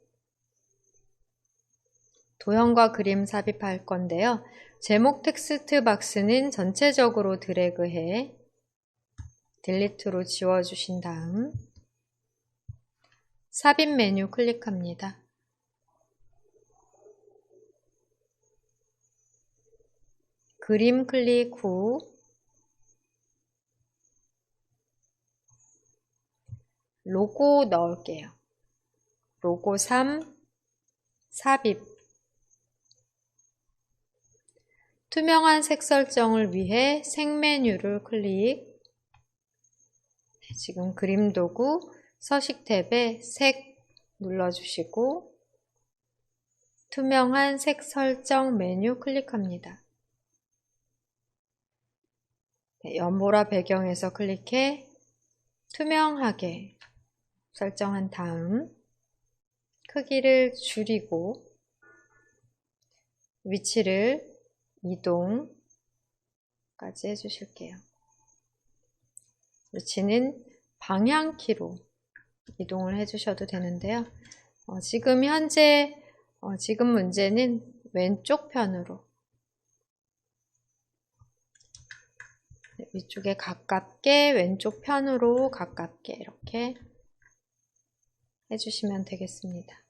도형과 그림 삽입할 건데요. 제목 텍스트 박스는 전체적으로 드래그해 딜리트로 지워주신 다음 삽입 메뉴 클릭합니다. 그림 클릭 후 로고 넣을게요. 로고 3 삽입 투명한 색 설정을 위해 색 메뉴를 클릭 지금 그림 도구 서식 탭에 색 눌러주시고 투명한 색 설정 메뉴 클릭합니다. 연보라 배경에서 클릭해 투명하게 설정한 다음 크기를 줄이고 위치를 이동까지 해주실게요. 위치는 방향키로 이동을 해주셔도 되는데요. 지금 현재 지금 문제는 왼쪽 편으로 위쪽에 가깝게 왼쪽 편으로 가깝게 이렇게 해주시면 되겠습니다.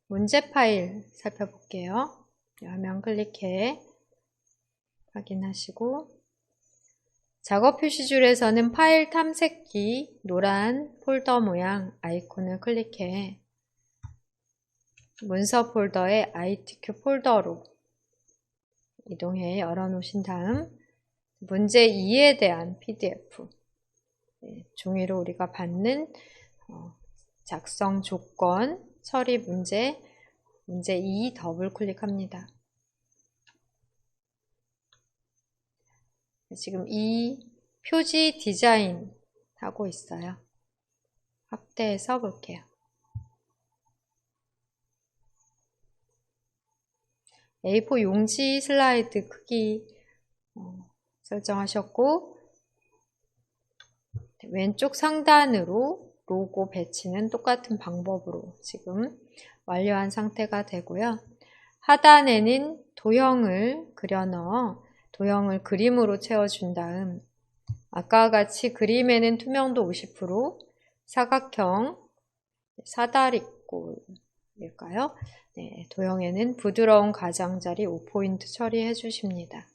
문제 파일 살펴볼게요. 화면 클릭해 확인하시고 작업 표시줄에서는 파일 탐색기 노란 폴더 모양 아이콘을 클릭해 문서 폴더의 ITQ 폴더로 이동해 열어놓으신 다음 문제 2에 대한 PDF 종이로 우리가 받는 작성 조건 처리 문제 2 더블 클릭합니다. 지금 이 표지 디자인 하고 있어요. 확대해서 볼게요. A4 용지 슬라이드 크기 설정하셨고 왼쪽 상단으로 로고 배치는 똑같은 방법으로 지금 완료한 상태가 되고요. 하단에는 도형을 그려 넣어 도형을 그림으로 채워준 다음 아까와 같이 그림에는 투명도 50%, 사각형, 사다리꼴일까요? 네, 도형에는 부드러운 가장자리 5포인트 처리해 주십니다.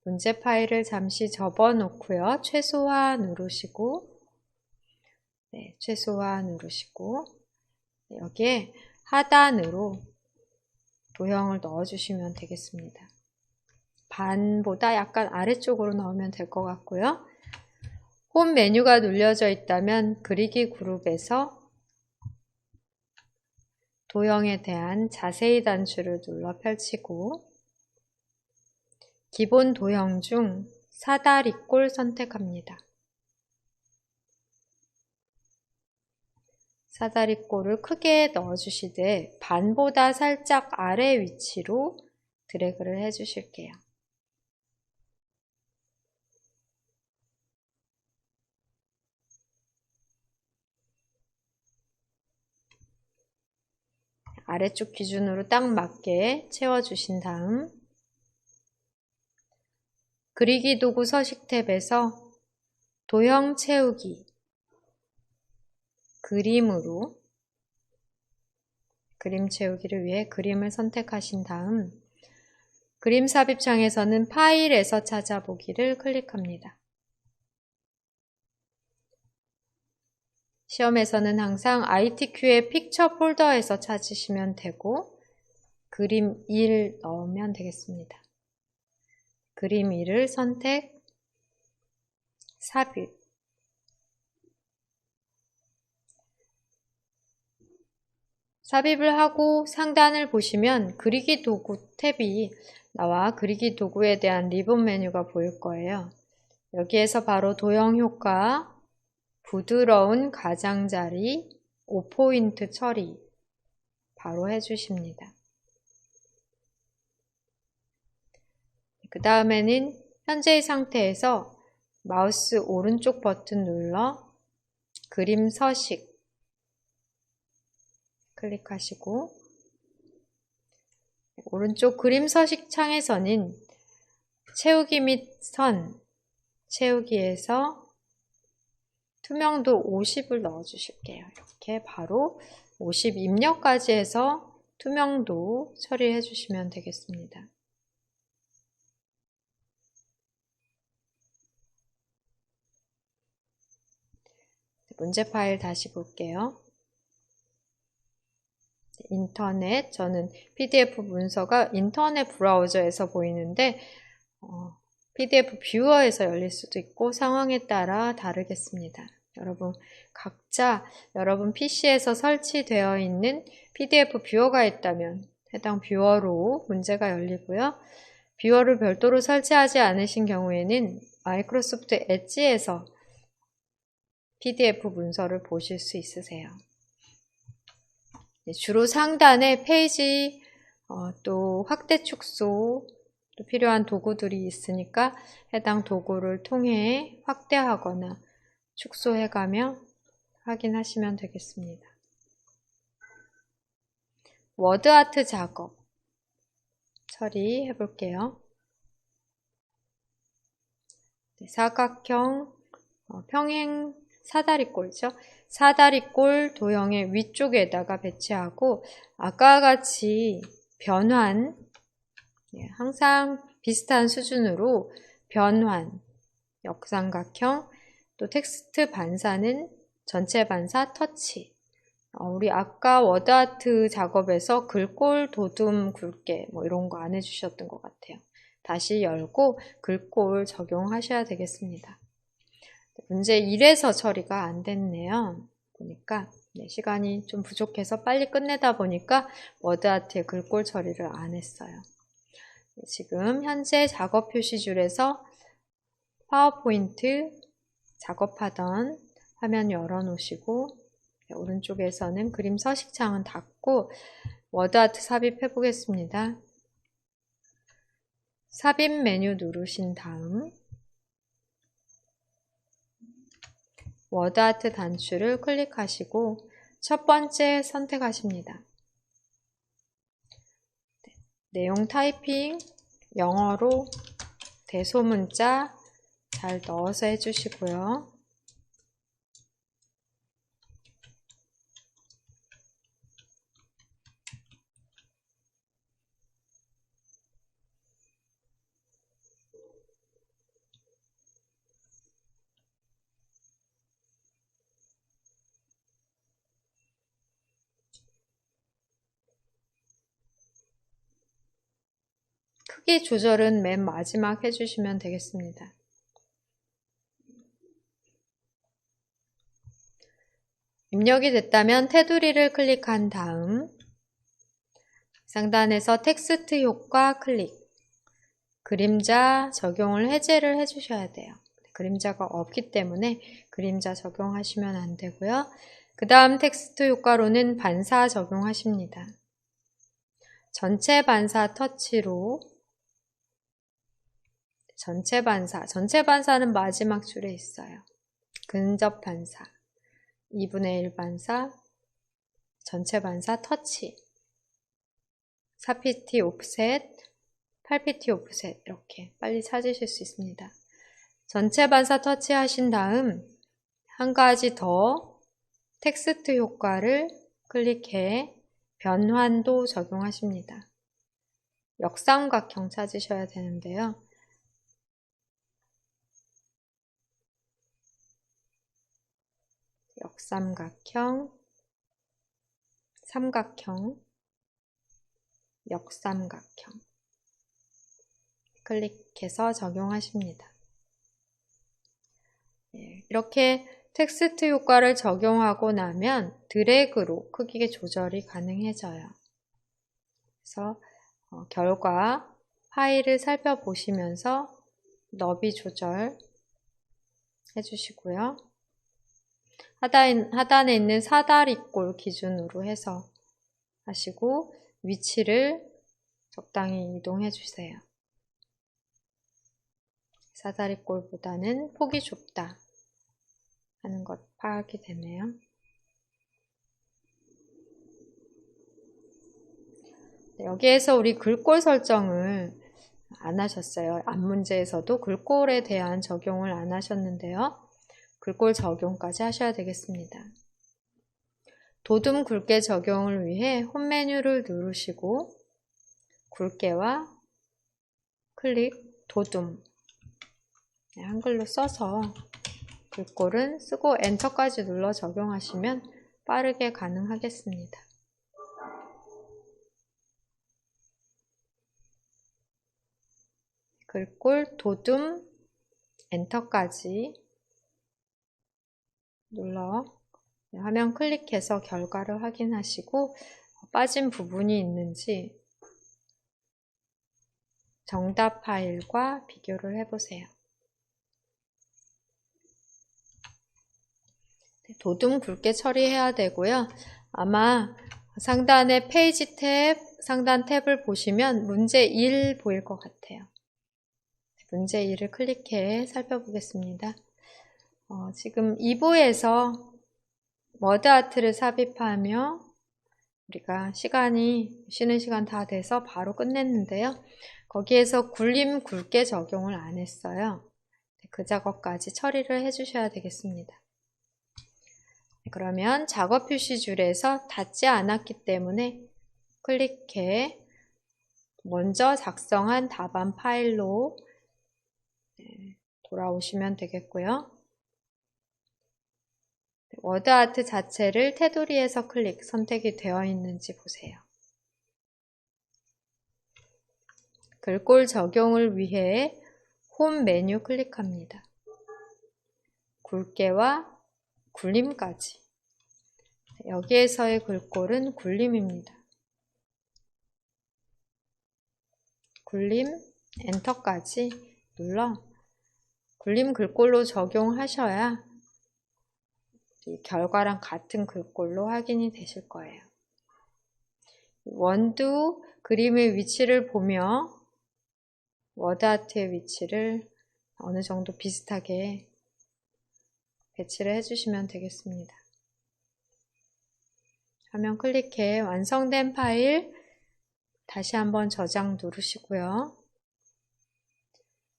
문제 파일을 잠시 접어 놓고요. 최소화 누르시고 최소화 누르시고 여기에 하단으로 도형을 넣어 주시면 되겠습니다. 반보다 약간 아래쪽으로 넣으면 될 것 같고요. 홈 메뉴가 눌려져 있다면 그리기 그룹에서 도형에 대한 자세히 단추를 눌러 펼치고 기본 도형 중 사다리꼴 선택합니다. 사다리꼴을 크게 넣어주시되 반보다 살짝 아래 위치로 드래그를 해주실게요. 아래쪽 기준으로 딱 맞게 채워주신 다음 그리기 도구 서식 탭에서 도형 채우기 그림으로 그림 채우기를 위해 그림을 선택하신 다음 그림 삽입 창에서는 파일에서 찾아보기를 클릭합니다. 시험에서는 항상 ITQ의 픽처 폴더에서 찾으시면 되고 그림 1 넣으면 되겠습니다. 그림 1을 선택, 삽입. 삽입을 하고 상단을 보시면 그리기 도구 탭이 나와 그리기 도구에 대한 리본 메뉴가 보일 거예요. 여기에서 바로 도형 효과, 부드러운 가장자리, 5포인트 처리 바로 해주십니다. 그 다음에는 현재의 상태에서 마우스 오른쪽 버튼 눌러 그림 서식 클릭하시고 오른쪽 그림 서식 창에서는 채우기 및 선, 채우기에서 투명도 50을 넣어 주실게요. 이렇게 바로 50 입력까지 해서 투명도 처리해 주시면 되겠습니다. 문제 파일 다시 볼게요. 인터넷, 저는 PDF 문서가 인터넷 브라우저에서 보이는데 PDF 뷰어에서 열릴 수도 있고 상황에 따라 다르겠습니다. 여러분 각자 여러분 PC에서 설치되어 있는 PDF 뷰어가 있다면 해당 뷰어로 문제가 열리고요. 뷰어를 별도로 설치하지 않으신 경우에는 마이크로소프트 엣지에서 PDF 문서를 보실 수 있으세요. 주로 상단에 페이지, 또 확대 축소, 또 필요한 도구들이 있으니까 해당 도구를 통해 확대하거나 축소해가며 확인하시면 되겠습니다. 워드아트 작업 처리해 볼게요. 사각형, 평행 사다리꼴이죠. 사다리꼴 도형의 위쪽에다가 배치하고 아까와 같이 변환, 항상 비슷한 수준으로 변환, 역삼각형, 또 텍스트 반사는 전체 반사 터치. 우리 아까 워드아트 작업에서 글꼴, 도둠, 굵게 이런 거 안 해주셨던 것 같아요. 다시 열고 글꼴 적용하셔야 되겠습니다. 문제 1에서 처리가 안 됐네요. 보니까 시간이 좀 부족해서 빨리 끝내다 보니까 워드아트의 글꼴 처리를 안 했어요. 지금 현재 작업 표시줄에서 파워포인트 작업하던 화면 열어놓으시고 오른쪽에서는 그림 서식창은 닫고 워드아트 삽입해 보겠습니다. 삽입 메뉴 누르신 다음 워드아트 단추를 클릭하시고 첫 번째 선택하십니다. 내용 타이핑 영어로 대소문자 잘 넣어서 해주시고요. 크기 조절은 맨 마지막 해주시면 되겠습니다. 입력이 됐다면 테두리를 클릭한 다음 상단에서 텍스트 효과 클릭, 그림자 적용을 해제를 해주셔야 돼요. 그림자가 없기 때문에 그림자 적용하시면 안 되고요. 그 다음 텍스트 효과로는 반사 적용하십니다. 전체 반사 터치로 전체 반사는 마지막 줄에 있어요. 근접 반사, 2분의 1 반사, 전체 반사 터치, 4pt 오프셋, 8pt 오프셋 이렇게 빨리 찾으실 수 있습니다. 전체 반사 터치 하신 다음 한 가지 더 텍스트 효과를 클릭해 변환도 적용하십니다. 역삼각형 찾으셔야 되는데요. 역삼각형, 삼각형, 역삼각형 클릭해서 적용하십니다. 이렇게 텍스트 효과를 적용하고 나면 드래그로 크기 조절이 가능해져요. 그래서 결과 파일을 살펴보시면서 너비 조절 해주시고요. 하단에 있는 사다리꼴 기준으로 해서 하시고 위치를 적당히 이동해 주세요. 사다리꼴보다는 폭이 좁다 하는 것 파악이 되네요. 여기에서 우리 글꼴 설정을 안 하셨어요. 앞문제에서도 글꼴에 대한 적용을 안 하셨는데요. 글꼴 적용까지 하셔야 되겠습니다. 도둠 굵게 적용을 위해 홈 메뉴를 누르시고 굵게와 클릭 도둠 한글로 써서 글꼴은 쓰고 엔터까지 눌러 적용하시면 빠르게 가능하겠습니다. 글꼴 도둠 엔터까지 눌러 화면 클릭해서 결과를 확인하시고 빠진 부분이 있는지 정답 파일과 비교를 해보세요. 도둠 굵게 처리해야 되고요. 아마 상단에 페이지 탭, 상단 탭을 보시면 문제 1 보일 것 같아요. 문제 1을 클릭해 살펴보겠습니다. 지금 2부에서 워드아트를 삽입하며 우리가 쉬는 시간 다 돼서 바로 끝냈는데요. 거기에서 굴림 굵게 적용을 안 했어요. 그 작업까지 처리를 해주셔야 되겠습니다. 그러면 작업 표시줄에서 닿지 않았기 때문에 클릭해 먼저 작성한 답안 파일로 돌아오시면 되겠고요. 워드아트 자체를 테두리에서 선택이 되어 있는지 보세요. 글꼴 적용을 위해 홈 메뉴 클릭합니다. 굵게와 굴림까지. 여기에서의 글꼴은 굴림입니다. 굴림, 엔터까지 눌러 굴림 글꼴로 적용하셔야 결과랑 같은 글꼴로 확인이 되실 거예요. 원두 그림의 위치를 보며 워드아트의 위치를 어느 정도 비슷하게 배치를 해주시면 되겠습니다. 화면 클릭해 완성된 파일 다시 한번 저장 누르시고요.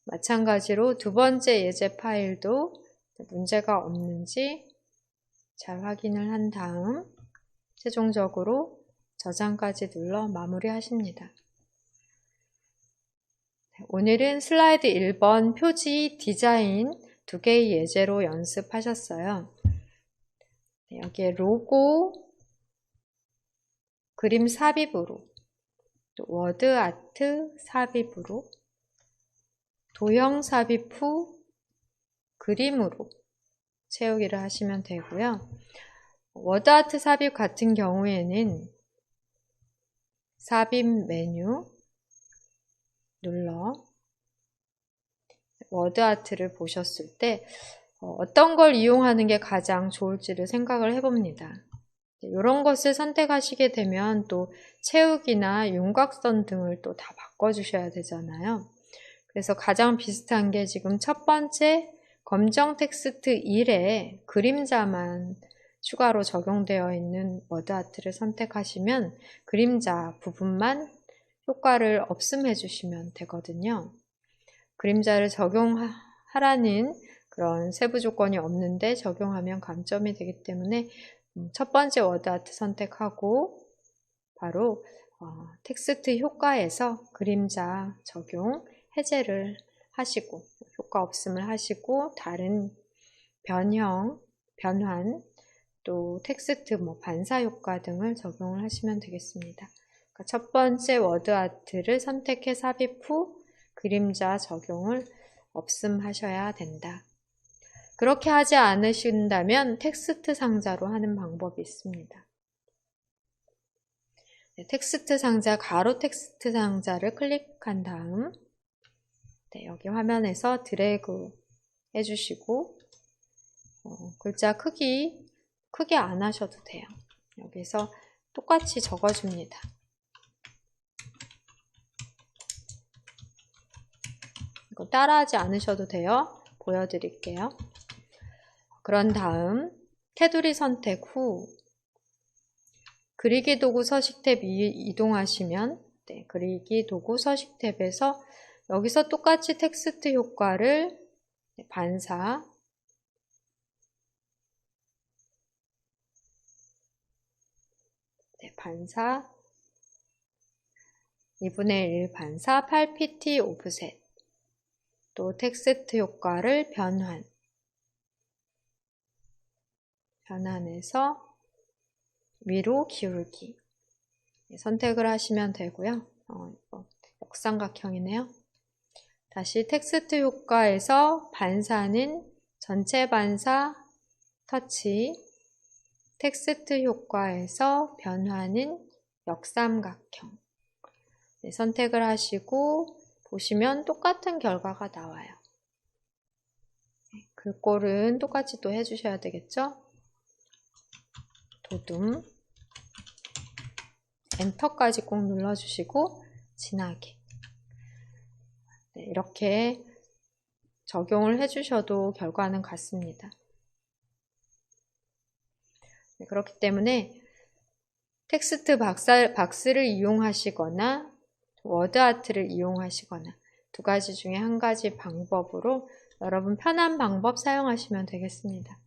마찬가지로 두 번째 예제 파일도 문제가 없는지 잘 확인을 한 다음 최종적으로 저장까지 눌러 마무리하십니다. 오늘은 슬라이드 1번 표지 디자인 2개의 예제로 연습하셨어요. 여기에 로고, 그림 삽입으로, 또 워드 아트 삽입으로, 도형 삽입 후 그림으로 채우기를 하시면 되고요. 워드 아트 삽입 같은 경우에는 삽입 메뉴 눌러 워드 아트를 보셨을 때 어떤 걸 이용하는 게 가장 좋을지를 생각을 해봅니다. 이런 것을 선택하시게 되면 또 채우기나 윤곽선 등을 또 다 바꿔주셔야 되잖아요. 그래서 가장 비슷한 게 지금 첫 번째 검정 텍스트 1에 그림자만 추가로 적용되어 있는 워드 아트를 선택하시면 그림자 부분만 효과를 없음해 주시면 되거든요. 그림자를 적용하라는 그런 세부 조건이 없는데 적용하면 감점이 되기 때문에 첫 번째 워드 아트 선택하고 바로 텍스트 효과에서 그림자 적용 해제를 하시고 효과 없음을 하시고 다른 변형, 변환, 또 텍스트 반사 효과 등을 적용을 하시면 되겠습니다. 그러니까 첫 번째 워드 아트를 선택해 삽입 후 그림자 적용을 없음하셔야 된다. 그렇게 하지 않으신다면 텍스트 상자로 하는 방법이 있습니다. 텍스트 상자, 가로 텍스트 상자를 클릭한 다음 여기 화면에서 드래그 해주시고 글자 크게 안 하셔도 돼요. 여기서 똑같이 적어줍니다. 이거 따라하지 않으셔도 돼요. 보여드릴게요. 그런 다음 테두리 선택 후 그리기 도구 서식 탭 이동하시면 그리기 도구 서식 탭에서 여기서 똑같이 텍스트 효과를 반사 반사 2분의 1 반사 8pt 오프셋 또 텍스트 효과를 변환해서 위로 기울기 선택을 하시면 되고요. 역삼각형이네요. 다시 텍스트 효과에서 반사는 전체 반사 터치, 텍스트 효과에서 변화는 역삼각형 선택을 하시고 보시면 똑같은 결과가 나와요. 글꼴은 똑같이 또 해주셔야 되겠죠? 도둠 엔터까지 꼭 눌러주시고 진하게 네, 이렇게 적용을 해주셔도 결과는 같습니다. 네, 그렇기 때문에 텍스트 박스를 이용하시거나 워드아트를 이용하시거나 두 가지 중에 한 가지 방법으로 여러분 편한 방법 사용하시면 되겠습니다.